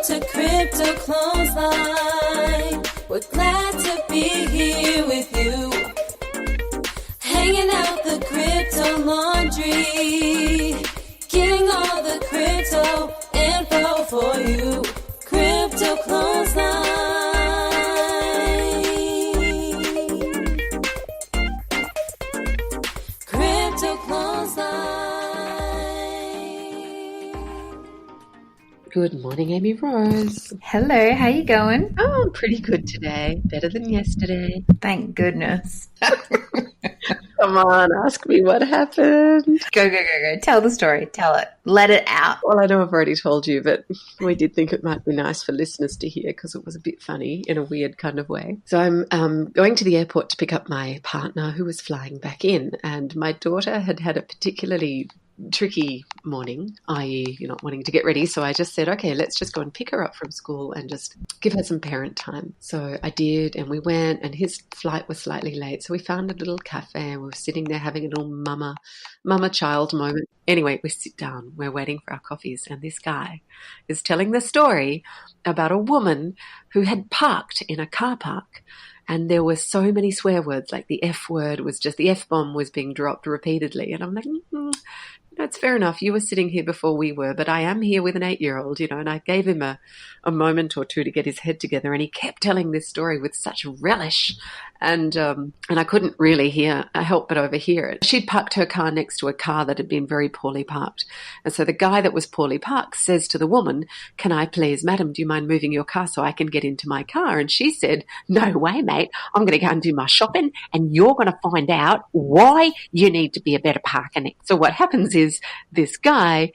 to Crypto Clothesline. We're glad to be here with you. Hanging out the crypto laundry. Getting all the crypto info for you. Crypto Clothesline. Crypto Clothesline. Good morning, Amy Rose. Hello, how you going? Oh, I'm pretty good today. Better than yesterday. Thank goodness. Come on, ask me what happened. Go. Tell the story. Tell it. Let it out. Well, I know I've already told you, but we did think it might be nice for listeners to hear because it was a bit funny in a weird kind of way. So I'm going to the airport to pick up my partner who was flying back in, and my daughter had had a particularly tricky morning, i.e. you're not wanting to get ready. So I just said, okay, let's just go and pick her up from school and just give her some parent time. So I did, and we went, and his flight was slightly late. So we found a little cafe and we were sitting there having a little mama-child moment. Anyway, we sit down, we're waiting for our coffees, and this guy is telling the story about a woman who had parked in a car park. And there were so many swear words, like the F word was just, the F-bomb was being dropped repeatedly. And I'm like, it's fair enough. You were sitting here before we were, but I am here with an 8-year-old, and I gave him a moment or two to get his head together. And he kept telling this story with such relish. And I couldn't really help but overhear it. She'd parked her car next to a car that had been very poorly parked. And so the guy that was poorly parked says to the woman, "Can I please, madam, do you mind moving your car so I can get into my car?" And she said, "No way, mate. I'm going to go and do my shopping and you're going to find out why you need to be a better parker next." So what happens is this guy,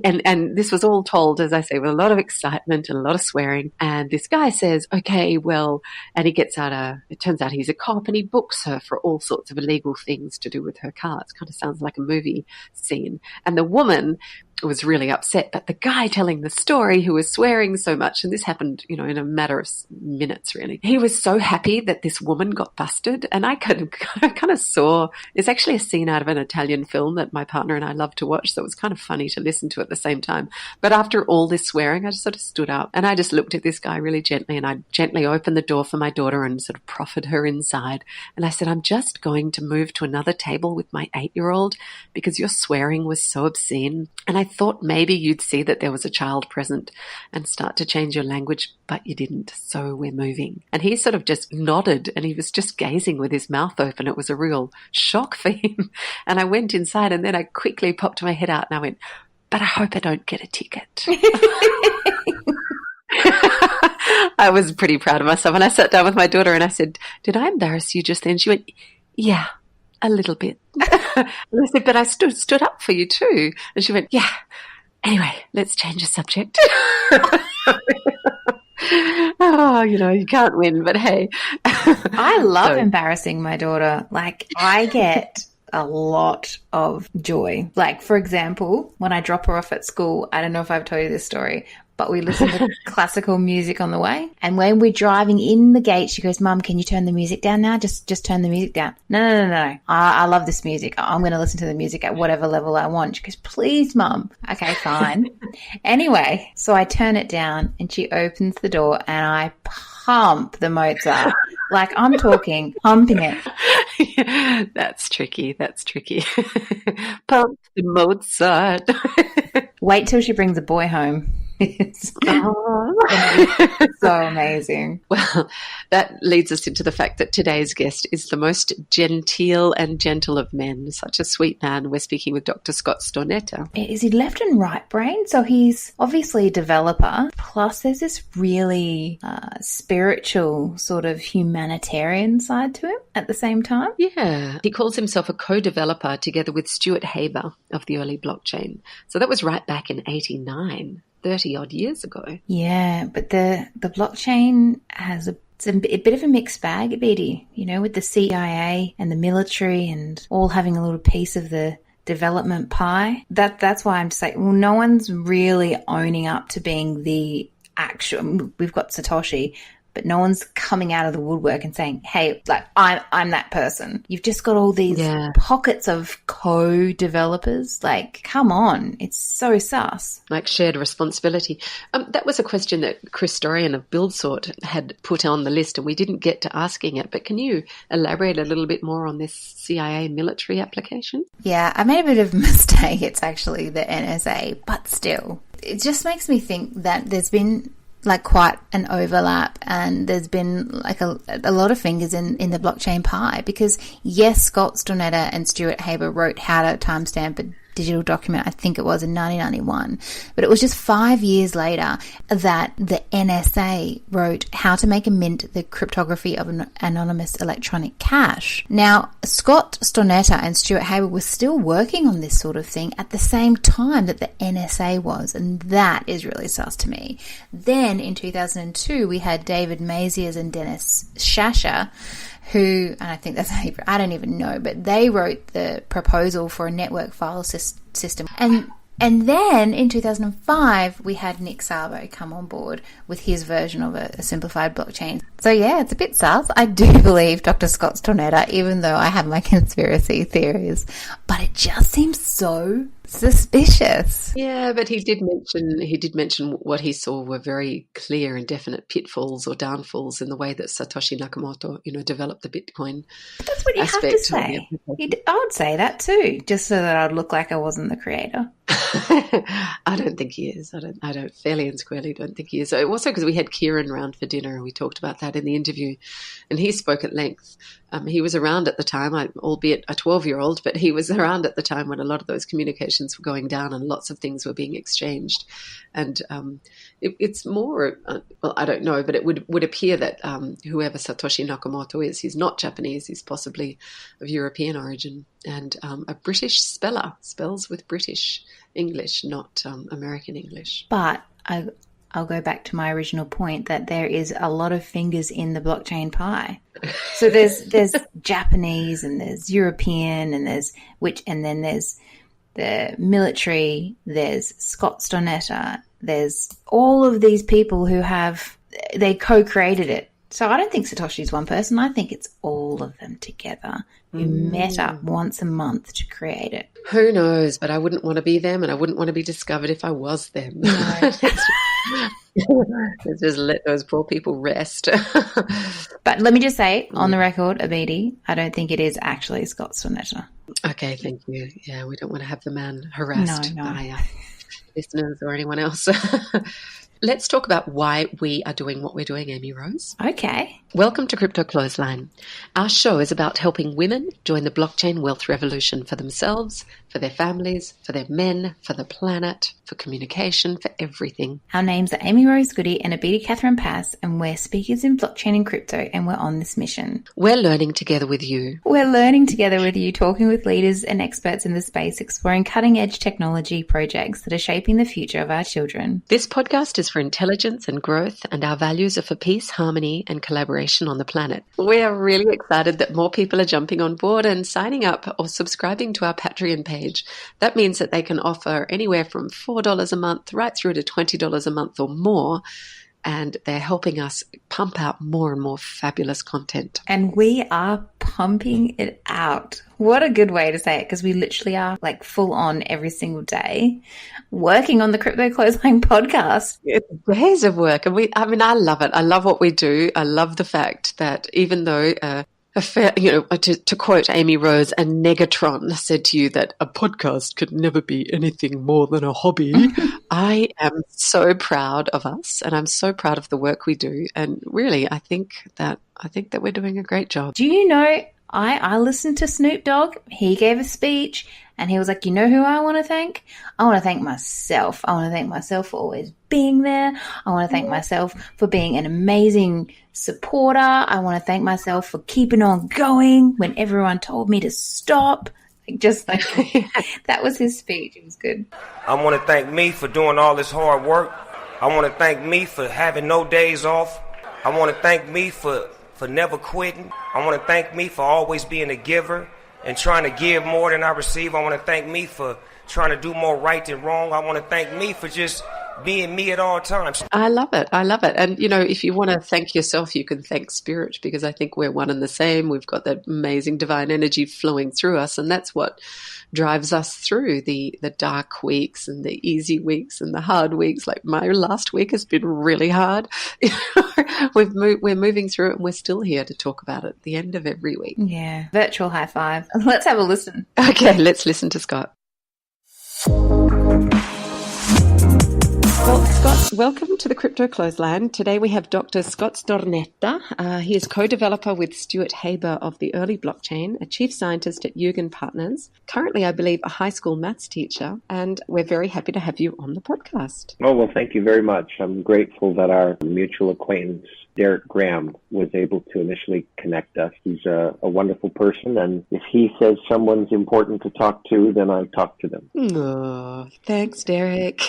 and this was all told, as I say, with a lot of excitement and a lot of swearing. And this guy says, okay, well, and he gets out it turns out he's a cop, and he books her for all sorts of illegal things to do with her car. It kind of sounds like a movie scene. And the woman was really upset, but the guy telling the story, who was swearing so much, and this happened, in a matter of minutes, really, he was so happy that this woman got busted. And I kind of saw, it's actually a scene out of an Italian film that my partner and I love to watch, so it was kind of funny to listen to at the same time. But after all this swearing, I just sort of stood up and I just looked at this guy really gently, and I gently opened the door for my daughter and sort of proffered her inside. And I said, "I'm just going to move to another table with my 8-year-old because your swearing was so obscene. And I thought maybe you'd see that there was a child present and start to change your language, but you didn't. So we're moving." And he sort of just nodded, and he was just gazing with his mouth open. It was a real shock for him. And I went inside, and then I quickly popped my head out and I went, "But I hope I don't get a ticket." I was pretty proud of myself. And I sat down with my daughter and I said, "Did I embarrass you just then?" She went, "Yeah, a little bit." And I said, "But I stood up for you too." And she went, "Yeah. Anyway, let's change the subject." Oh, you can't win, but hey. I love embarrassing my daughter. Like, I get a lot of joy. Like, for example, when I drop her off at school, I don't know if I've told you this story, but we listen to classical music on the way. And when we're driving in the gate, she goes, "Mum, can you turn the music down now? Just turn the music down." No. I love this music. I'm going to listen to the music at whatever level I want. She goes, "Please, Mum." Okay, fine. Anyway, so I turn it down and she opens the door and I pump the Mozart. Like, I'm talking, pumping it. That's tricky. Pump the Mozart. Wait till she brings a boy home. It's so amazing. Well, that leads us into the fact that today's guest is the most genteel and gentle of men. Such a sweet man. We're speaking with Dr. Scott Stornetta. Is he left and right brain? So he's obviously a developer. Plus there's this really spiritual sort of humanitarian side to him at the same time. Yeah. He calls himself a co-developer together with Stuart Haber of the early blockchain. So that was right back in 89. 30-odd years ago. Yeah, but the blockchain has it's a bit of a mixed bag, Betty, with the CIA and the military and all having a little piece of the development pie. That's why I'm just like, well, no one's really owning up to being the actual. We've got Satoshi, but no one's coming out of the woodwork and saying, hey, like, I'm that person. You've just got all these pockets of co-developers. Like, come on. It's so sus. Like shared responsibility. That was a question that Chris Dorian of BuildSort had put on the list, and we didn't get to asking it. But can you elaborate a little bit more on this CIA military application? Yeah, I made a bit of a mistake. It's actually the NSA, but still. It just makes me think that there's been like quite an overlap, and there's been like a lot of fingers in the blockchain pie, because yes, Scott Stornetta and Stuart Haber wrote how to timestamp a digital document, I think it was in 1991, but it was just 5 years later that the NSA wrote how to make a mint the cryptography of an anonymous electronic cash. Now, Scott Stornetta and Stuart Haber were still working on this sort of thing at the same time that the NSA was, and that is really sus to me. Then in 2002, we had David Maziers and Dennis Shasha, who, and I think that's how I don't even know, but they wrote the proposal for a network file system. And then in 2005, we had Nick Szabo come on board with his version of a simplified blockchain. So yeah, it's a bit sus. I do believe Dr. Scott Stornetta, even though I have my conspiracy theories, but it just seems so suspicious. Yeah, but he did mention what he saw were very clear and definite pitfalls or downfalls in the way that Satoshi Nakamoto, developed the Bitcoin. But that's what you have to say. I would say that too, just so that I'd look like I wasn't the creator. I don't think he is. I don't fairly and squarely don't think he is. So also because we had Kieran round for dinner and we talked about that in the interview, and he spoke at length. He was around at the time, albeit a 12-year-old, but he was around at the time when a lot of those communications were going down and lots of things were being exchanged. And it's more, well, I don't know, but it would appear that whoever Satoshi Nakamoto is, he's not Japanese, he's possibly of European origin, and a British speller, spells with British English, not American English. But I'll go back to my original point that there is a lot of fingers in the blockchain pie. So there's Japanese and there's European and then there's the military, there's Scott Stornetta, there's all of these people who they co-created it. So I don't think Satoshi's one person. I think it's all of them together who met up once a month to create it. Who knows? But I wouldn't want to be them, and I wouldn't want to be discovered if I was them. No. Let's just let those poor people rest. But let me just say, on the record, Abidi, I don't think it is actually Scott Stornetta. Okay, thank you. Yeah, we don't want to have the man harassed by listeners or anyone else. Let's talk about why we are doing what we're doing, Amy Rose. Okay. Welcome to Crypto Clothesline. Our show is about helping women join the blockchain wealth revolution for themselves, for their families, for their men, for the planet, for communication, for everything. Our names are Amy Rose Goodey and Abidi Catherine Pass, and we're speakers in blockchain and crypto, and we're on this mission. We're learning together with you. We're learning together with you, talking with leaders and experts in the space, exploring cutting-edge technology projects that are shaping the future of our children. This podcast is for intelligence and growth, and our values are for peace, harmony, and collaboration on the planet. We are really excited that more people are jumping on board and signing up or subscribing to our Patreon page. That means that they can offer anywhere from $4 a month right through to $20 a month or more, and they're helping us pump out more and more fabulous content. And we are pumping it out. What a good way to say it, because we literally are like full on every single day working on the Crypto Clothesline podcast. It's days of work. And I love it. I love what we do. I love the fact that even though to quote Amy Rose, a negatron said to you that a podcast could never be anything more than a hobby. I am so proud of us, and I'm so proud of the work we do. And really, I think that we're doing a great job. Do you know, I listened to Snoop Dogg. He gave a speech, and he was like, you know who I want to thank? I want to thank myself. I want to thank myself for always being there. I want to thank myself for being an amazing supporter. I want to thank myself for keeping on going when everyone told me to stop. That was his speech. It was good. I want to thank me for doing all this hard work. I want to thank me for having no days off. I want to thank me for never quitting. I want to thank me for always being a giver and trying to give more than I receive. I want to thank me for trying to do more right than wrong. I want to thank me for just being me at all times. I love it. I love it. And, you know, if you want to thank yourself, you can thank spirit, because I think we're one and the same. We've got that amazing divine energy flowing through us. And that's what drives us through the dark weeks and the easy weeks and the hard weeks. Like my last week has been really hard. We're moving through it, and we're still here to talk about it at the end of every week. Yeah. Virtual high five. Let's have a listen. Okay, let's listen to Scott. Well, Scott, welcome to the Crypto Clothesline. Today we have Dr. Scott Stornetta. He is co-developer with Stuart Haber of the Early Blockchain, a chief scientist at Yugen Partners, currently, I believe, a high school maths teacher, and we're very happy to have you on the podcast. Oh, well, thank you very much. I'm grateful that our mutual acquaintance, Derek Graham, was able to initially connect us. He's a wonderful person, and if he says someone's important to talk to, then I talk to them. Oh, thanks, Derek.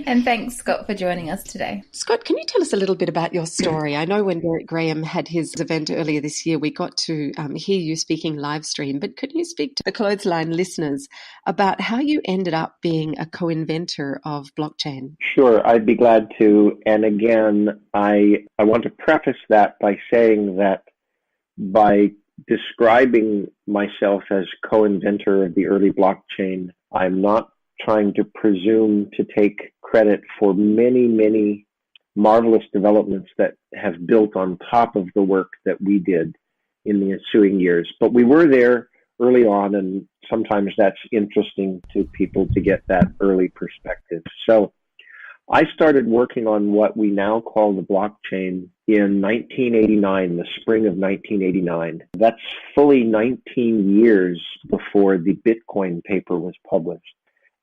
And thanks, Scott, for joining us today. Scott, can you tell us a little bit about your story? I know when Derek Graham had his event earlier this year, we got to hear you speaking live stream, but could you speak to the Clothesline listeners about how you ended up being a co-inventor of blockchain? Sure, I'd be glad to. And again, I want to preface that by saying that by describing myself as co-inventor of the early blockchain, I'm not trying to presume to take credit for many, many marvelous developments that have built on top of the work that we did in the ensuing years. But we were there early on, and sometimes that's interesting to people to get that early perspective. So I started working on what we now call the blockchain in 1989, the spring of 1989. That's fully 19 years before the Bitcoin paper was published.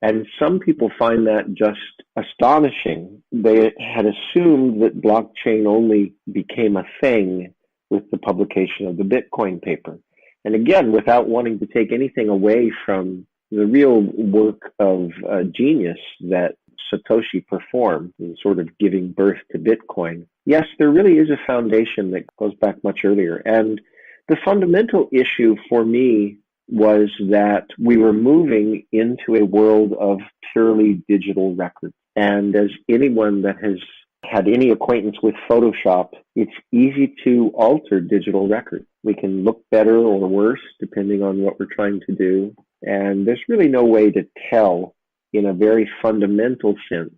And some people find that just astonishing. They had assumed that blockchain only became a thing with the publication of the Bitcoin paper. And again, without wanting to take anything away from the real work of genius that Satoshi performed in sort of giving birth to Bitcoin, yes, there really is a foundation that goes back much earlier. And the fundamental issue for me was that we were moving into a world of purely digital records. And as anyone that has had any acquaintance with Photoshop, it's easy to alter digital records. We can look better or worse depending on what we're trying to do. And there's really no way to tell in a very fundamental sense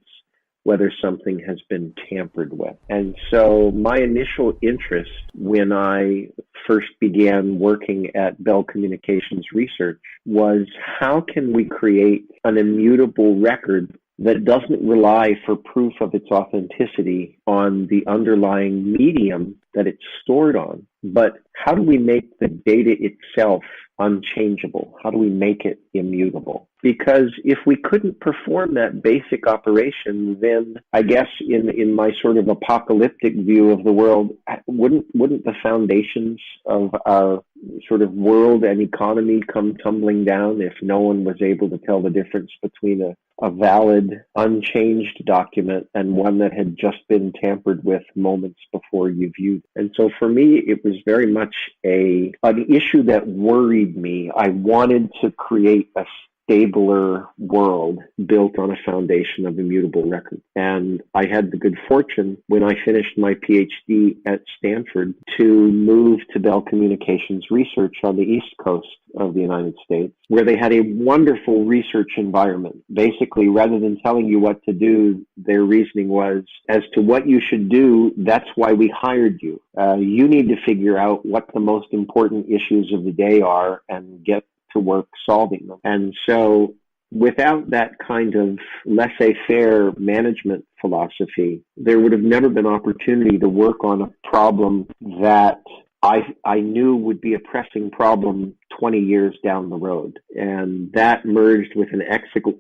whether something has been tampered with. And so my initial interest when I first began working at Bell Communications Research was how can we create an immutable record that doesn't rely for proof of its authenticity on the underlying medium that it's stored on, but how do we make the data itself unchangeable? How do we make it immutable? Because if we couldn't perform that basic operation, then I guess in my sort of apocalyptic view of the world, wouldn't the foundations of our sort of world and economy come tumbling down if no one was able to tell the difference between a valid, unchanged document and one that had just been tampered with moments before you viewed? And so for me, it was very much an issue that worried me. I wanted to create a stabler world built on a foundation of immutable records. And I had the good fortune when I finished my PhD at Stanford to move to Bell Communications Research on the East Coast of the United States, where they had a wonderful research environment. Basically, rather than telling you what to do, their reasoning was, as to what you should do, that's why we hired you. You need to figure out what the most important issues of the day are and get to work solving them. And so without that kind of laissez-faire management philosophy, there would have never been opportunity to work on a problem that I knew would be a pressing problem 20 years down the road. And that merged with an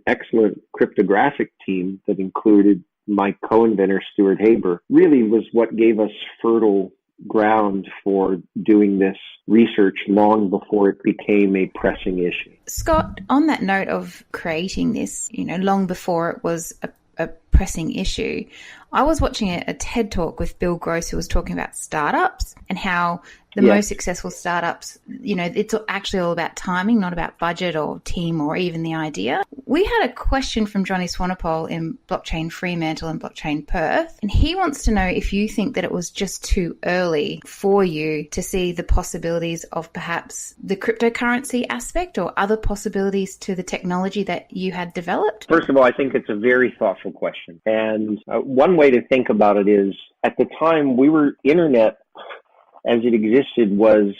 excellent cryptographic team that included my co-inventor, Stuart Haber, really was what gave us fertile ground for doing this research long before it became a pressing issue. Scott, on that note of creating this, long before it was a pressing issue. I was watching a TED Talk with Bill Gross, who was talking about startups and how the most successful startups, it's actually all about timing, not about budget or team or even the idea. We had a question from Johnny Swanepoel in Blockchain Fremantle and Blockchain Perth, and he wants to know if you think that it was just too early for you to see the possibilities of perhaps the cryptocurrency aspect or other possibilities to the technology that you had developed. First of all, I think it's a very thoughtful question. And one way to think about it is, at the time, internet as it existed was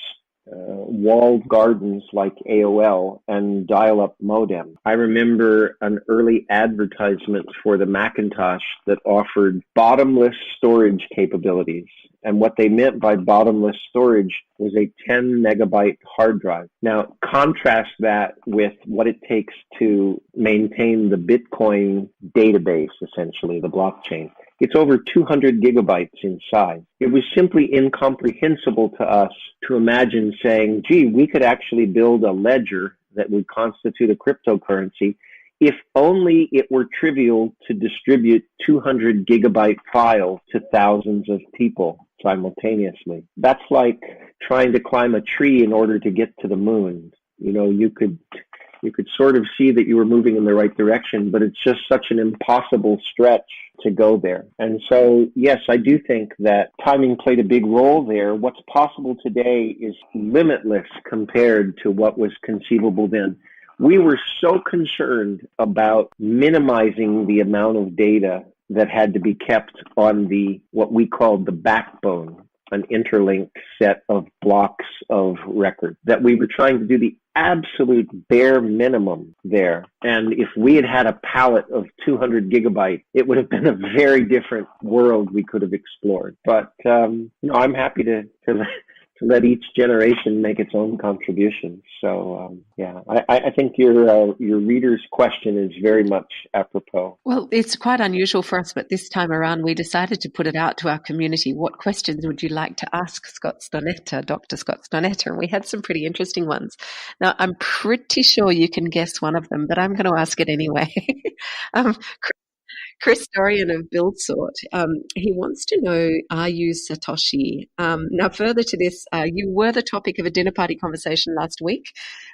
walled gardens like AOL and dial-up modem. I remember an early advertisement for the Macintosh that offered bottomless storage capabilities. And what they meant by bottomless storage was a 10 megabyte hard drive. Now, contrast that with what it takes to maintain the Bitcoin database, essentially, the blockchain. It's over 200 gigabytes in size. It was simply incomprehensible to us to imagine saying, gee, we could actually build a ledger that would constitute a cryptocurrency if only it were trivial to distribute 200 gigabyte files to thousands of people simultaneously. That's like trying to climb a tree in order to get to the moon. You could sort of see that you were moving in the right direction, but it's just such an impossible stretch to go there. And so, yes, I do think that timing played a big role there. What's possible today is limitless compared to what was conceivable then. We were so concerned about minimizing the amount of data that had to be kept on what we called the backbone, an interlinked set of blocks of record, that we were trying to do the absolute bare minimum there. And if we had had a palette of 200 gigabytes, it would have been a very different world we could have explored. But I'm happy to let each generation make its own contribution. So, I think your reader's question is very much apropos. Well, it's quite unusual for us, but this time around we decided to put it out to our community. What questions would you like to ask Scott Stornetta, Dr. Scott Stornetta? And we had some pretty interesting ones. Now, I'm pretty sure you can guess one of them, but I'm going to ask it anyway. Chris Dorian of BuildSort, he wants to know, are you Satoshi? Now, further to this, you were the topic of a dinner party conversation last week.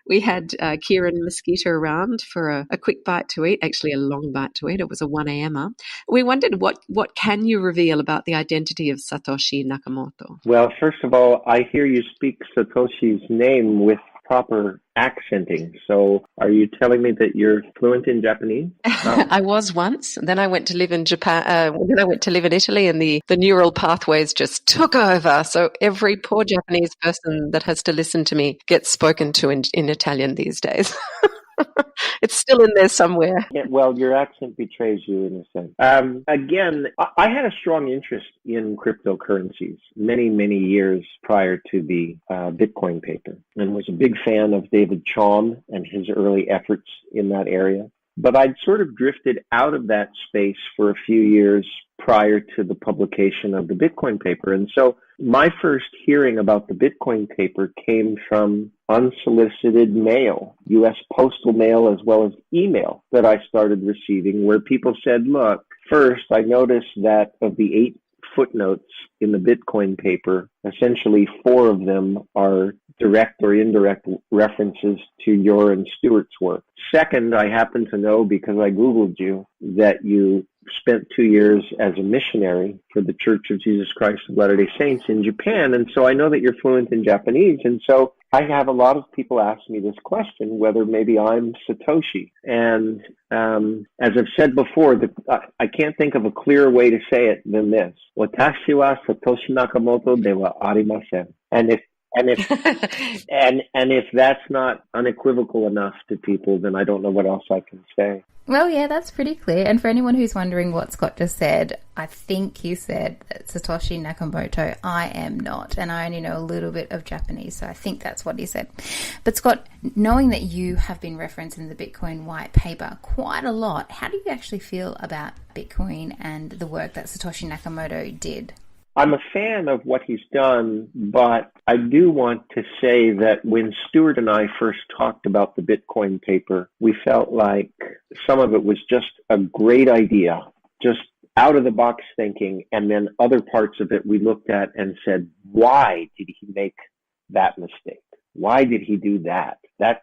We had Kieran Mosquito around for a quick bite to eat, actually a long bite to eat. It was a 1 a.m.er. We wondered, what can you reveal about the identity of Satoshi Nakamoto? Well, first of all, I hear you speak Satoshi's name with proper accenting. So are you telling me that you're fluent in Japanese? Oh. I was once. Then I went to live in Japan. Then I went to live in Italy, and the neural pathways just took over. So every poor Japanese person that has to listen to me gets spoken to in Italian these days. It's still in there somewhere. Yeah, well, your accent betrays you in a sense. Again, I had a strong interest in cryptocurrencies many, many years prior to the Bitcoin paper, and was a big fan of David Chaum and his early efforts in that area. But I'd sort of drifted out of that space for a few years prior to the publication of the Bitcoin paper. And so my first hearing about the Bitcoin paper came from unsolicited mail, U.S. postal mail as well as email that I started receiving, where people said, look, first I noticed that of the 8 footnotes in the Bitcoin paper, essentially 4 of them are direct or indirect references to your and Stuart's work. Second, I happen to know, because I Googled you, that you spent 2 years as a missionary for the Church of Jesus Christ of Latter-day Saints in Japan, and so I know that you're fluent in Japanese, and so I have a lot of people ask me this question, whether maybe I'm Satoshi. And as I've said before, I can't think of a clearer way to say it than this. Watashi wa Satoshi Nakamoto de wa arimasen. And if that's not unequivocal enough to people, then I don't know what else I can say. Well, yeah, that's pretty clear. And for anyone who's wondering what Scott just said, I think he said that Satoshi Nakamoto, I am not. And I only know a little bit of Japanese, so I think that's what he said. But Scott, knowing that you have been referenced in the Bitcoin white paper quite a lot, how do you actually feel about Bitcoin and the work that Satoshi Nakamoto did? I'm a fan of what he's done, but I do want to say that when Stuart and I first talked about the Bitcoin paper, we felt like some of it was just a great idea just out of the box thinking. And then other parts of it we looked at and said, why did he make that mistake? Why did he do that? That,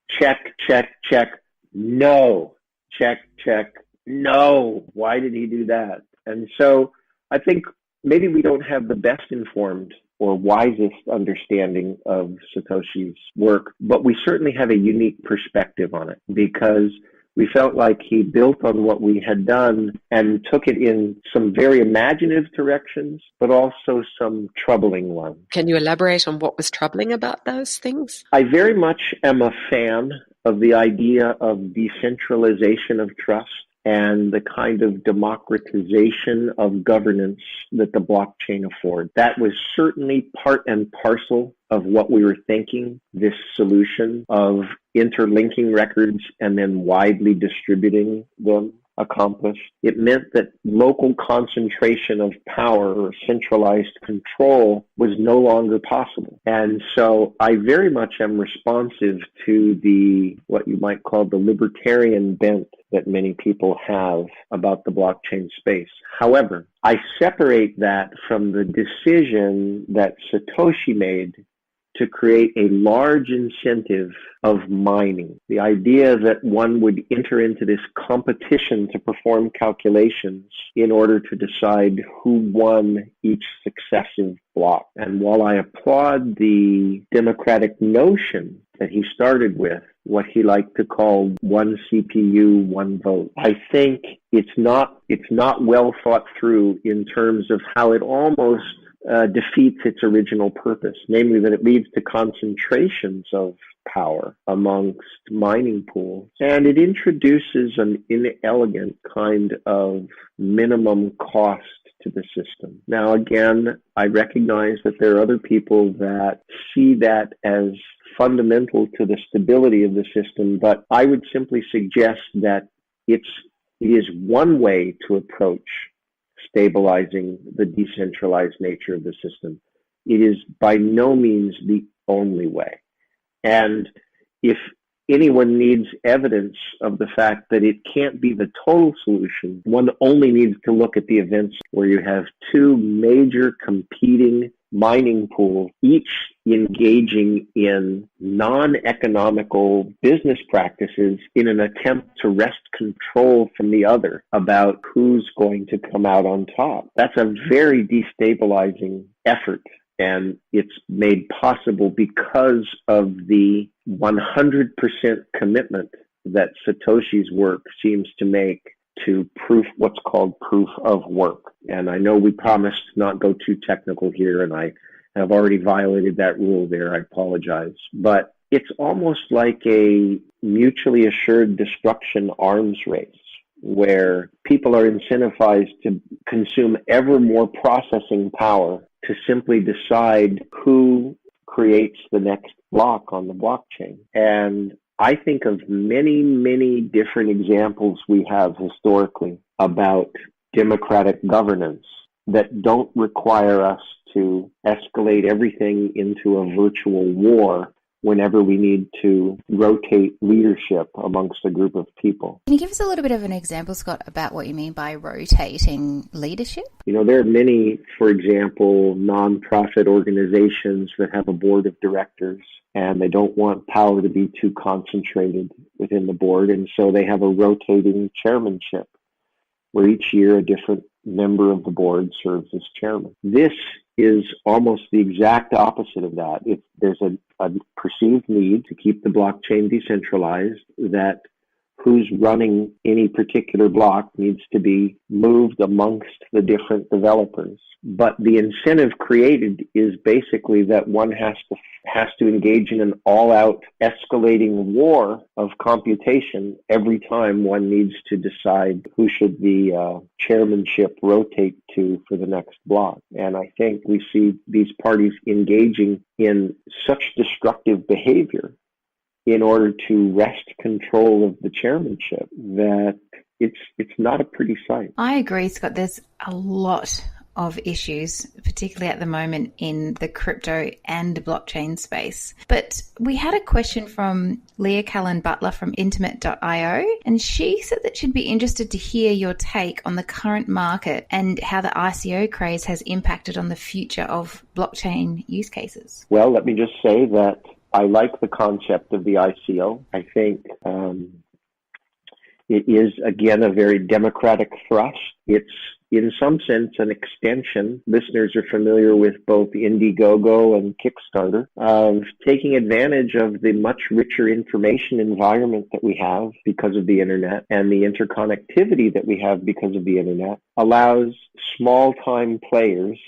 check, check, check. No, check, check. No. Why did he do that? And so I think maybe we don't have the best informed or wisest understanding of Satoshi's work, but we certainly have a unique perspective on it because we felt like he built on what we had done and took it in some very imaginative directions, but also some troubling ones. Can you elaborate on what was troubling about those things? I very much am a fan of the idea of decentralization of trust and the kind of democratization of governance that the blockchain affords. That was certainly part and parcel of what we were thinking, this solution of interlinking records and then widely distributing them accomplished. It meant that local concentration of power or centralized control was no longer possible. And so I very much am responsive to the, what you might call the libertarian bent that many people have about the blockchain space. However, I separate that from the decision that Satoshi made to create a large incentive of mining. The idea that one would enter into this competition to perform calculations in order to decide who won each successive block. And while I applaud the democratic notion that he started with, what he liked to call one CPU, one vote, I think it's not well thought through in terms of how it almost defeats its original purpose, namely that it leads to concentrations of power amongst mining pools. And it introduces an inelegant kind of minimum cost to the system. Now, again, I recognize that there are other people that see that as fundamental to the stability of the system, but I would simply suggest that it is one way to approach stabilizing the decentralized nature of the system. It is by no means the only way. And if anyone needs evidence of the fact that it can't be the total solution, one only needs to look at the events where you have two major competing mining pools, each engaging in non-economical business practices in an attempt to wrest control from the other about who's going to come out on top. That's a very destabilizing effort, and it's made possible because of the 100% commitment that Satoshi's work seems to make to what's called proof of work. And I know we promised not go too technical here, and I have already violated that rule there. I apologize. But it's almost like a mutually assured destruction arms race, where people are incentivized to consume ever more processing power to simply decide who creates the next block on the blockchain. And I think of many, many different examples we have historically about democratic governance that don't require us to escalate everything into a virtual war whenever we need to rotate leadership amongst a group of people. Can you give us a little bit of an example, Scott, about what you mean by rotating leadership? There are many, for example, nonprofit organizations that have a board of directors, and they don't want power to be too concentrated within the board, and so they have a rotating chairmanship, where each year a different member of the board serves as chairman. This is almost the exact opposite of that. There's a perceived need to keep the blockchain decentralized, that who's running any particular block needs to be moved amongst the different developers. But the incentive created is basically that one has to engage in an all-out escalating war of computation every time one needs to decide who should the chairmanship rotate to for the next block. And I think we see these parties engaging in such destructive behavior in order to wrest control of the chairmanship that it's not a pretty sight. I agree, Scott. There's a lot of issues, particularly at the moment in the crypto and blockchain space. But we had a question from Leah Callan Butler from intimate.io, and she said that she'd be interested to hear your take on the current market and how the ICO craze has impacted on the future of blockchain use cases. Well, let me just say that I like the concept of the ICO. I think it is, again, a very democratic thrust. It's, in some sense, an extension. Listeners are familiar with both Indiegogo and Kickstarter, of taking advantage of the much richer information environment that we have because of the internet, and the interconnectivity that we have because of the internet allows small-time players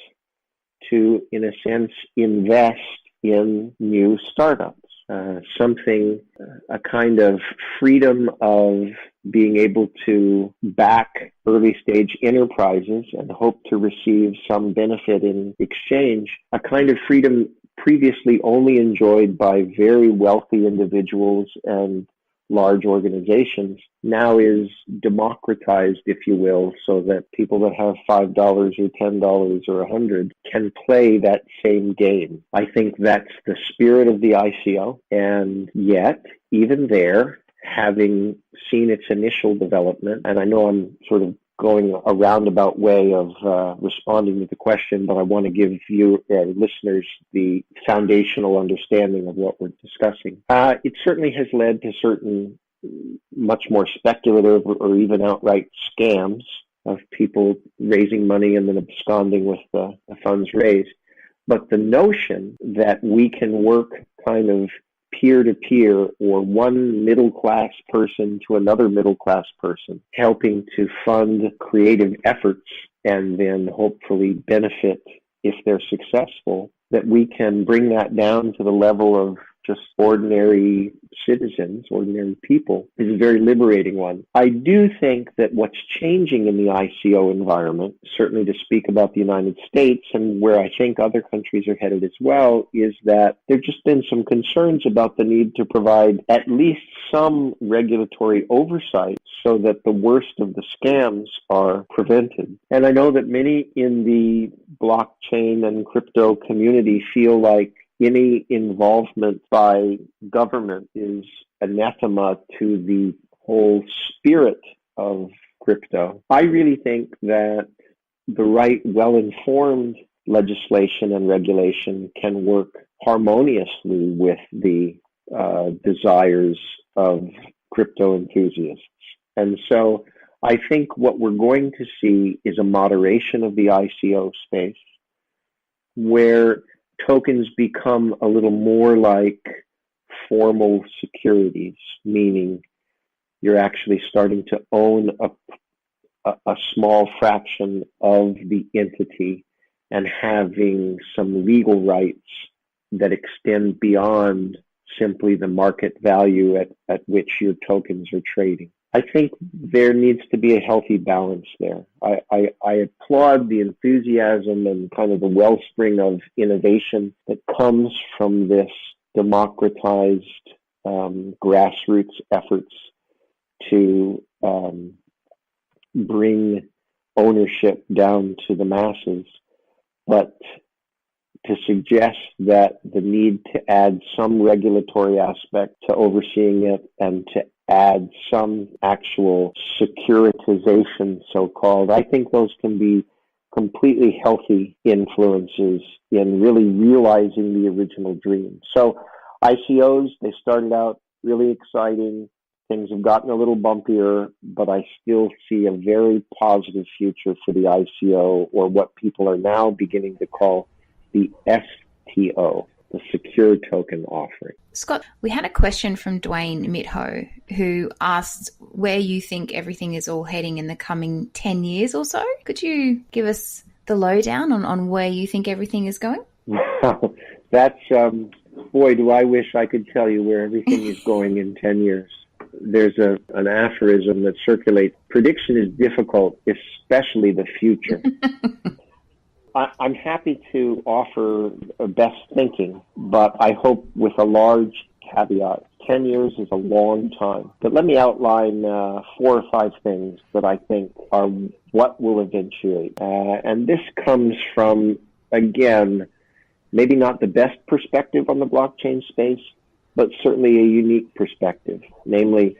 to, in a sense, invest in new startups. A kind of freedom of being able to back early stage enterprises and hope to receive some benefit in exchange, a kind of freedom previously only enjoyed by very wealthy individuals and large organizations, now is democratized, if you will, so that people that have $5 or $10 or $100 can play that same game. I think that's the spirit of the ICO, and yet, even there, having seen its initial development, and I know I'm sort of going a roundabout way of responding to the question, but I want to give you, listeners, the foundational understanding of what we're discussing. It certainly has led to certain much more speculative or even outright scams of people raising money and then absconding with the funds raised. But the notion that we can work kind of peer-to-peer, or one middle-class person to another middle-class person, helping to fund creative efforts and then hopefully benefit if they're successful, that we can bring that down to the level of just ordinary citizens, ordinary people, is a very liberating one. I do think that what's changing in the ICO environment, certainly to speak about the United States and where I think other countries are headed as well, is that there have just been some concerns about the need to provide at least some regulatory oversight so that the worst of the scams are prevented. And I know that many in the blockchain and crypto community feel like any involvement by government is anathema to the whole spirit of crypto. I really think that the right, well-informed legislation and regulation can work harmoniously with the desires of crypto enthusiasts. And so I think what we're going to see is a moderation of the ICO space, where tokens become a little more like formal securities, meaning you're actually starting to own a small fraction of the entity and having some legal rights that extend beyond simply the market value at which your tokens are trading. I think there needs to be a healthy balance there. I applaud the enthusiasm and kind of the wellspring of innovation that comes from this democratized grassroots efforts to bring ownership down to the masses. But to suggest that the need to add some regulatory aspect to overseeing it and to add some actual securitization, so-called, I think those can be completely healthy influences in really realizing the original dream. So ICOs, they started out really exciting. Things have gotten a little bumpier, but I still see a very positive future for the ICO, or what people are now beginning to call the STO, the secure token offering. Scott, we had a question from Dwayne Mitho, who asked where you think everything is all heading in the coming 10 years or so. Could you give us the lowdown on where you think everything is going? Wow, that's, boy, do I wish I could tell you where everything is going in 10 years. There's an aphorism that circulates: prediction is difficult, especially the future. I'm happy to offer best thinking, but I hope with a large caveat. 10 years is a long time. But let me outline 4 or 5 things that I think are what will eventuate. And this comes from, again, maybe not the best perspective on the blockchain space, but certainly a unique perspective. Namely,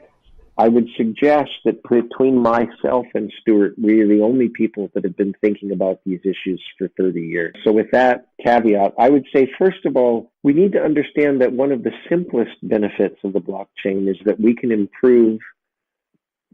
I would suggest that between myself and Stuart, we are the only people that have been thinking about these issues for 30 years. So with that caveat, I would say, first of all, we need to understand that one of the simplest benefits of the blockchain is that we can improve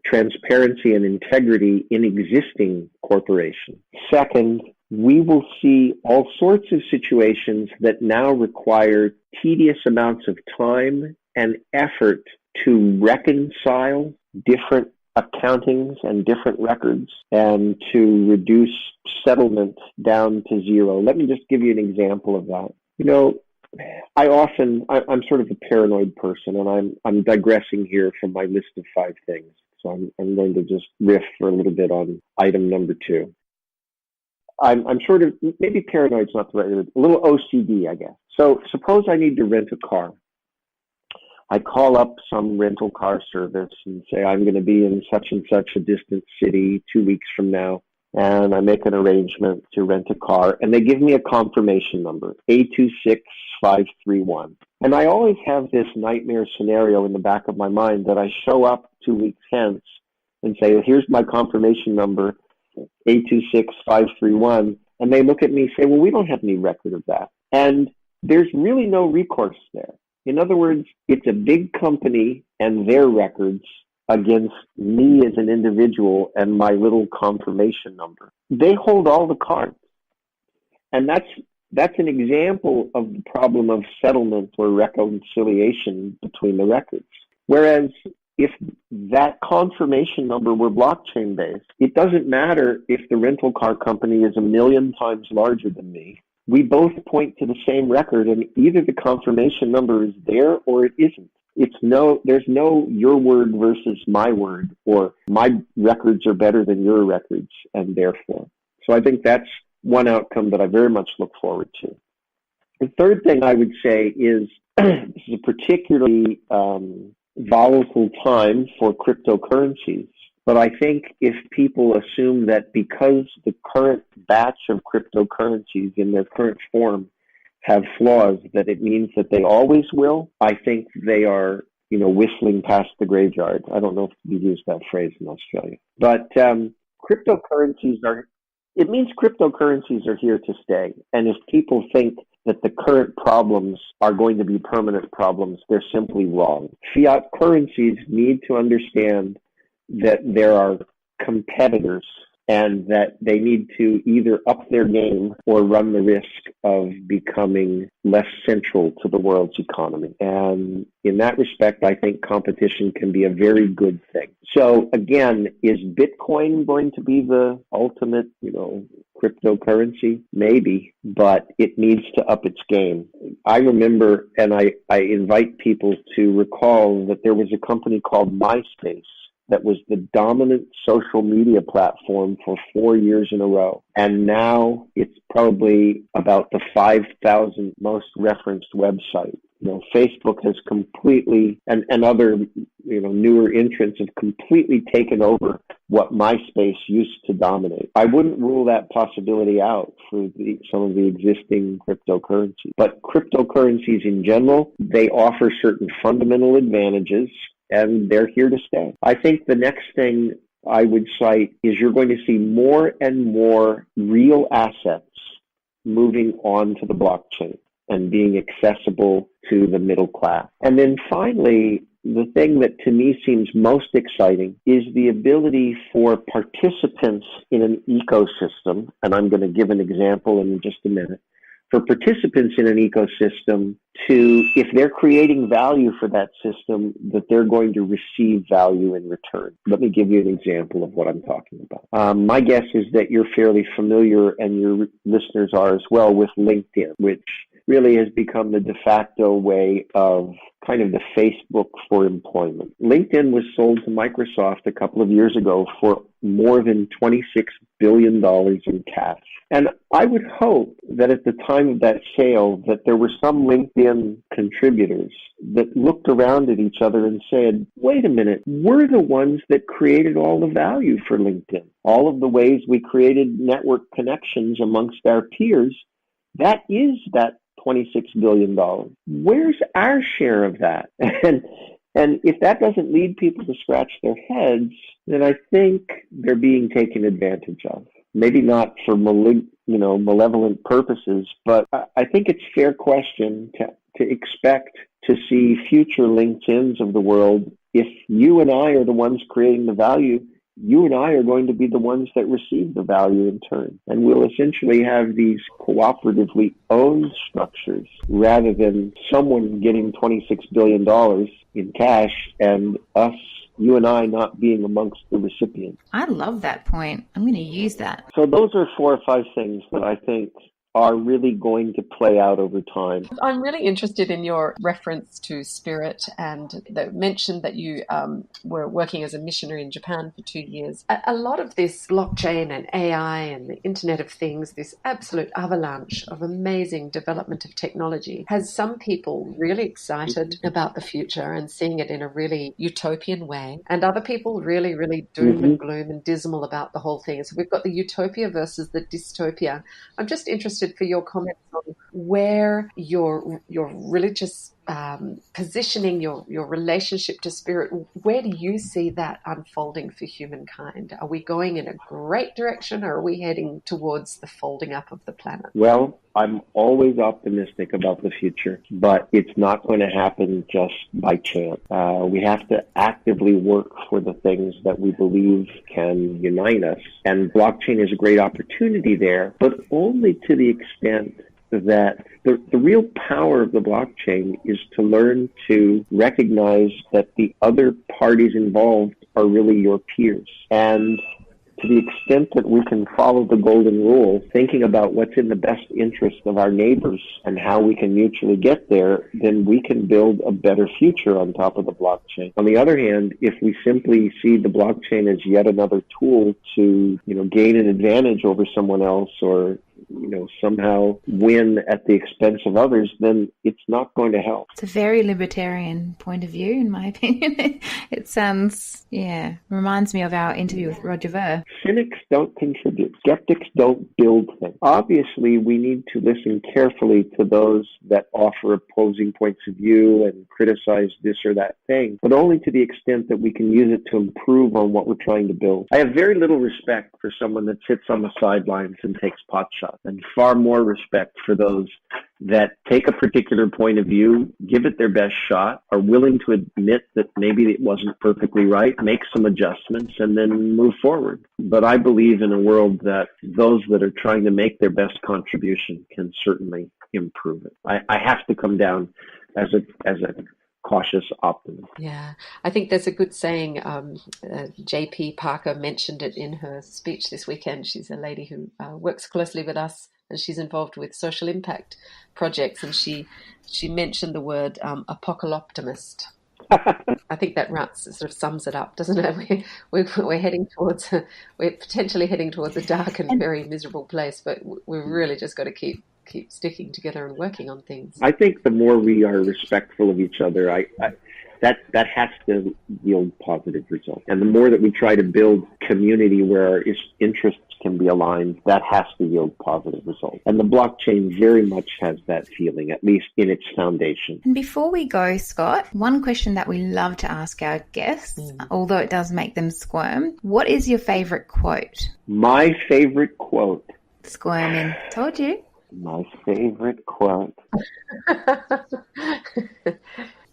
transparency and integrity in existing corporations. Second, we will see all sorts of situations that now require tedious amounts of time and effort to reconcile different accountings and different records and to reduce settlement down to zero. Let me just give you an example of that. You know, I'm sort of a paranoid person, and I'm digressing here from my list of 5 things. So I'm going to just riff for a little bit on item number 2. I'm sort of, maybe paranoid's not the right word, a little OCD, I guess. So suppose I need to rent a car. I call up some rental car service and say, I'm going to be in such and such a distant city 2 weeks from now. And I make an arrangement to rent a car. And they give me a confirmation number, A26531. And I always have this nightmare scenario in the back of my mind that I show up 2 weeks hence and say, well, here's my confirmation number, A26531. And they look at me and say, well, we don't have any record of that. And there's really no recourse there. In other words, it's a big company and their records against me as an individual and my little confirmation number. They hold all the cards. And that's an example of the problem of settlement or reconciliation between the records. Whereas if that confirmation number were blockchain-based, it doesn't matter if the rental car company is 1,000,000 times larger than me. We both point to the same record, and either the confirmation number is there or it isn't. There's no your word versus my word, or my records are better than your records, and therefore. So I think that's one outcome that I very much look forward to. The third thing I would say is this is a particularly volatile time for cryptocurrencies. But I think if people assume that because the current batch of cryptocurrencies in their current form have flaws, that it means that they always will, I think they are, whistling past the graveyard. I don't know if you use that phrase in Australia. But cryptocurrencies are here to stay. And if people think that the current problems are going to be permanent problems, they're simply wrong. Fiat currencies need to understand that there are competitors and that they need to either up their game or run the risk of becoming less central to the world's economy. And in that respect, I think competition can be a very good thing. So again, is Bitcoin going to be the ultimate, cryptocurrency? Maybe, but it needs to up its game. I remember, and I invite people to recall that there was a company called MySpace that was the dominant social media platform for 4 years in a row. And now it's probably about the 5,000th most referenced website. Facebook has completely, and other, newer entrants have completely taken over what MySpace used to dominate. I wouldn't rule that possibility out for some of the existing cryptocurrencies. But cryptocurrencies in general, they offer certain fundamental advantages, and they're here to stay. I think the next thing I would cite is you're going to see more and more real assets moving on to the blockchain and being accessible to the middle class. And then finally, the thing that to me seems most exciting is the ability for participants in an ecosystem, and I'm going to give an example in just a minute, for participants in an ecosystem to, if they're creating value for that system, that they're going to receive value in return. Let me give you an example of what I'm talking about. My guess is that you're fairly familiar, and your listeners are as well, with LinkedIn, which really has become the de facto way of kind of the Facebook for employment. LinkedIn was sold to Microsoft a couple of years ago for more than $26 billion in cash. And I would hope that at the time of that sale that there were some LinkedIn contributors that looked around at each other and said, wait a minute, we're the ones that created all the value for LinkedIn. All of the ways we created network connections amongst our peers, that is that $26 billion. Where's our share of that? And if that doesn't lead people to scratch their heads, then I think they're being taken advantage of. Maybe not for malevolent purposes, but I think it's a fair question to expect to see future LinkedIns of the world. If you and I are the ones creating the value, you and I are going to be the ones that receive the value in turn. And we'll essentially have these cooperatively owned structures rather than someone getting $26 billion in cash and us, you and I, not being amongst the recipients. I love that point. I'm going to use that. So those are 4 or 5 things that I think are really going to play out over time. I'm really interested in your reference to spirit and the mention that you were working as a missionary in Japan for 2 years. A lot of this blockchain and AI and the Internet of Things, this absolute avalanche of amazing development of technology, has some people really excited about the future and seeing it in a really utopian way, and other people really, really doom and gloom and dismal about the whole thing. So we've got the utopia versus the dystopia. I'm just interested for your comments on where your religious positioning, your relationship to spirit, where do you see that unfolding for humankind? Are we going in a great direction, or are we heading towards the folding up of the planet? Well, I'm always optimistic about the future, but it's not going to happen just by chance. We have to actively work for the things that we believe can unite us. And blockchain is a great opportunity there, but only to the extent that the real power of the blockchain is to learn to recognize that the other parties involved are really your peers. And to the extent that we can follow the golden rule, thinking about what's in the best interest of our neighbors and how we can mutually get there, then we can build a better future on top of the blockchain. On the other hand, if we simply see the blockchain as yet another tool to, gain an advantage over someone else or somehow win at the expense of others, then it's not going to help. It's a very libertarian point of view, in my opinion. It sounds, reminds me of our interview with Roger Ver. Cynics don't contribute. Skeptics don't build things. Obviously, we need to listen carefully to those that offer opposing points of view and criticize this or that thing, but only to the extent that we can use it to improve on what we're trying to build. I have very little respect for someone that sits on the sidelines and takes pot shots, and far more respect for those that take a particular point of view, give it their best shot, are willing to admit that maybe it wasn't perfectly right, make some adjustments, and then move forward. But I believe in a world that those that are trying to make their best contribution can certainly improve it. I have to come down as a cautious optimist. Yeah, I think there's a good saying. J.P. Parker mentioned it in her speech this weekend. She's a lady who works closely with us, and she's involved with social impact projects, and she mentioned the word apocalyptimist. I think that sort of sums it up, doesn't it? We're heading towards, we're potentially heading towards a dark and very miserable place, but we've really just got to keep sticking together and working on things. I think the more we are respectful of each other, that has to yield positive results. And the more that we try to build community where our interests can be aligned, that has to yield positive results. And the blockchain very much has that feeling, at least in its foundation. And before we go, Scott, one question that we love to ask our guests, although it does make them squirm, what is your favorite quote? My favorite quote. Squirming. Told you. My favorite quote.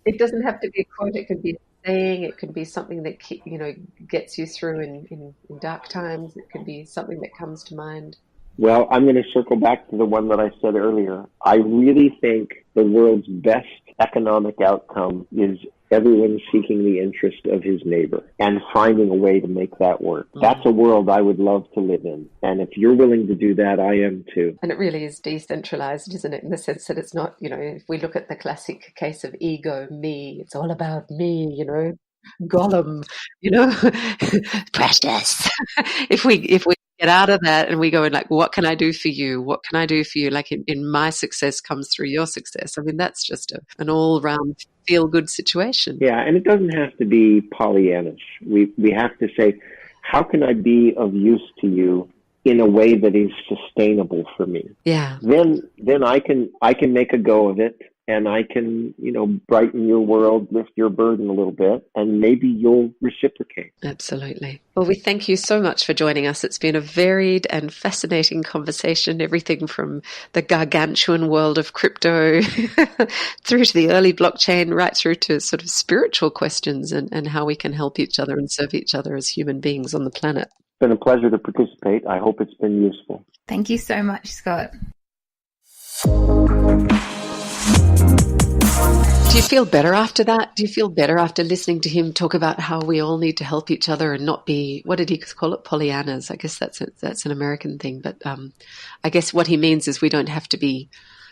It doesn't have to be a quote. It could be a saying. It could be something that gets you through in dark times. It could be something that comes to mind. Well, I'm going to circle back to the one that I said earlier. I really think the world's best economic outcome is everyone seeking the interest of his neighbor and finding a way to make that work. That's a world I would love to live in. And if you're willing to do that, I am too. And it really is decentralized, isn't it? In the sense that it's not, if we look at the classic case of ego, me, it's all about me, Gollum, precious. if we get out of that and we go in like, what can I do for you? What can I do for you? Like in my success comes through your success. I mean, that's just an all round feel good situation. Yeah, and it doesn't have to be Pollyannish. We have to say, how can I be of use to you in a way that is sustainable for me? Yeah. Then I can make a go of it, and I can, brighten your world, lift your burden a little bit, and maybe you'll reciprocate. Absolutely. Well, we thank you so much for joining us. It's been a varied and fascinating conversation, everything from the gargantuan world of crypto through to the early blockchain, right through to sort of spiritual questions and how we can help each other and serve each other as human beings on the planet. It's been a pleasure to participate. I hope it's been useful. Thank you so much, Scott. Do you feel better after that? Do you feel better after listening to him talk about how we all need to help each other and not be, what did he call it, Pollyannas? I guess that's an American thing. But I guess what he means is we don't have to be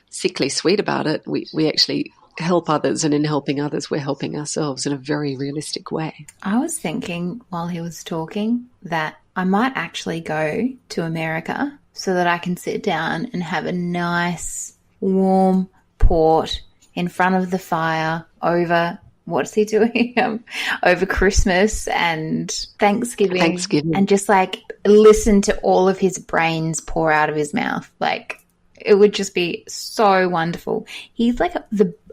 sickly sweet about it. We actually help others, and in helping others, we're helping ourselves in a very realistic way. I was thinking while he was talking that I might actually go to America so that I can sit down and have a nice warm port in front of the fire over, what's he doing? Over Christmas and Thanksgiving. And just like listen to all of his brains pour out of his mouth. Like it would just be so wonderful. He's like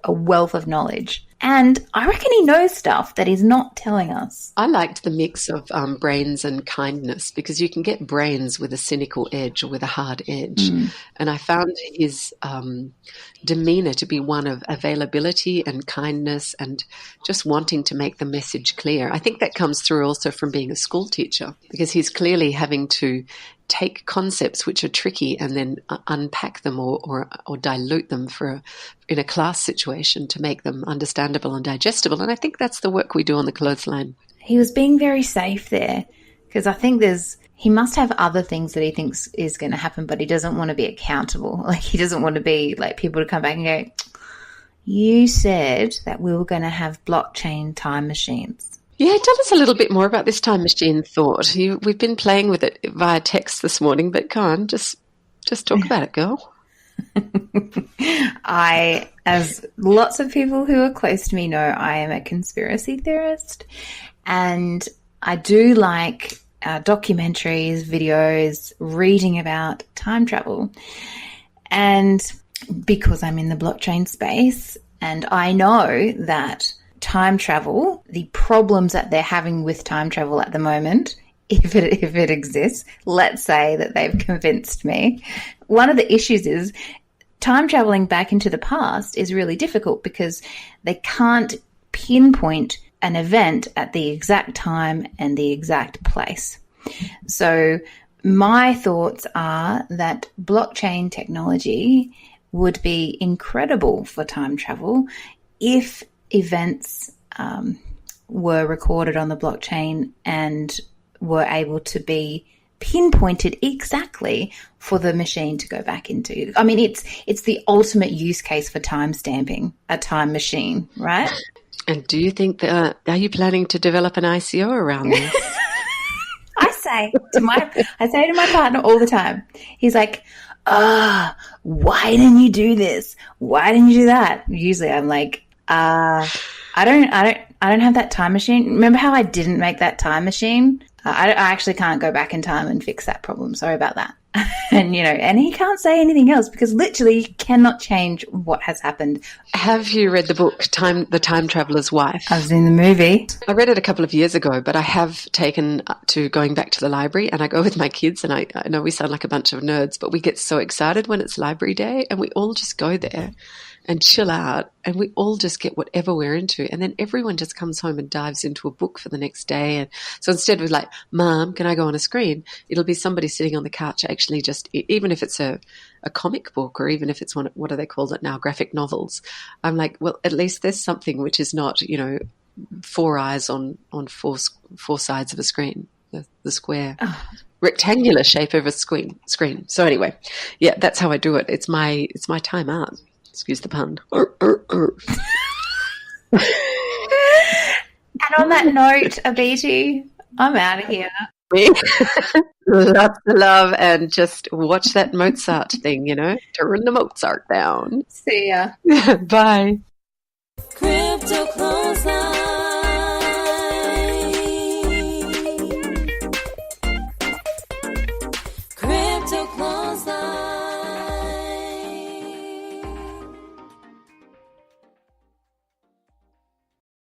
a wealth of knowledge. And I reckon he knows stuff that he's not telling us. I liked the mix of brains and kindness, because you can get brains with a cynical edge or with a hard edge. And I found his demeanor to be one of availability and kindness and just wanting to make the message clear. I think that comes through also from being a school teacher, because he's clearly having to take concepts which are tricky and then unpack them or dilute them in a class situation to make them understandable and digestible. And I think that's the work we do on the Clothesline. He was being very safe there, because I think he must have other things that he thinks is going to happen, but he doesn't want to be accountable. Like he doesn't want to be like people to come back and go, you said that we were going to have blockchain time machines. Yeah, tell us a little bit more about this time machine thought. We've been playing with it via text this morning, but go on, just talk about it, girl. As lots of people who are close to me know, I am a conspiracy theorist, and I do like documentaries, videos, reading about time travel. And because I'm in the blockchain space, and I know that time travel, the problems that they're having with time travel at the moment, if it exists, let's say that they've convinced me. One of the issues is time traveling back into the past is really difficult because they can't pinpoint an event at the exact time and the exact place. So my thoughts are that blockchain technology would be incredible for time travel if events were recorded on the blockchain and were able to be pinpointed exactly for the machine to go back into. I mean, it's the ultimate use case for time stamping, a time machine, right? And do you think are you planning to develop an ICO around this? I say to my partner all the time. He's like, why didn't you do this? Why didn't you do that? Usually I'm like, I don't have that time machine. Remember how I didn't make that time machine? I actually can't go back in time and fix that problem. Sorry about that. And he can't say anything else because literally you cannot change what has happened. Have you read the book The Time Traveler's Wife? I've seen the movie. I read it a couple of years ago, but I have taken to going back to the library, and I go with my kids, and I know we sound like a bunch of nerds, but we get so excited when it's library day and we all just go there and chill out, and we all just get whatever we're into, and then everyone just comes home and dives into a book for the next day. And so instead of like, Mom, can I go on a screen? It'll be somebody sitting on the couch actually just, even if it's a comic book or even if it's one, what do they call it now, graphic novels. I'm like, well, at least there's something which is not, four eyes on four sides of a screen, the square. Oh. Rectangular shape of a screen. So anyway, yeah, that's how I do it. It's my time out. Excuse the pun. And on that note, Abiti, I'm out of here. Lots of love, and just watch that Mozart thing, turn the Mozart down. See ya. Bye. Crypto Clothesline.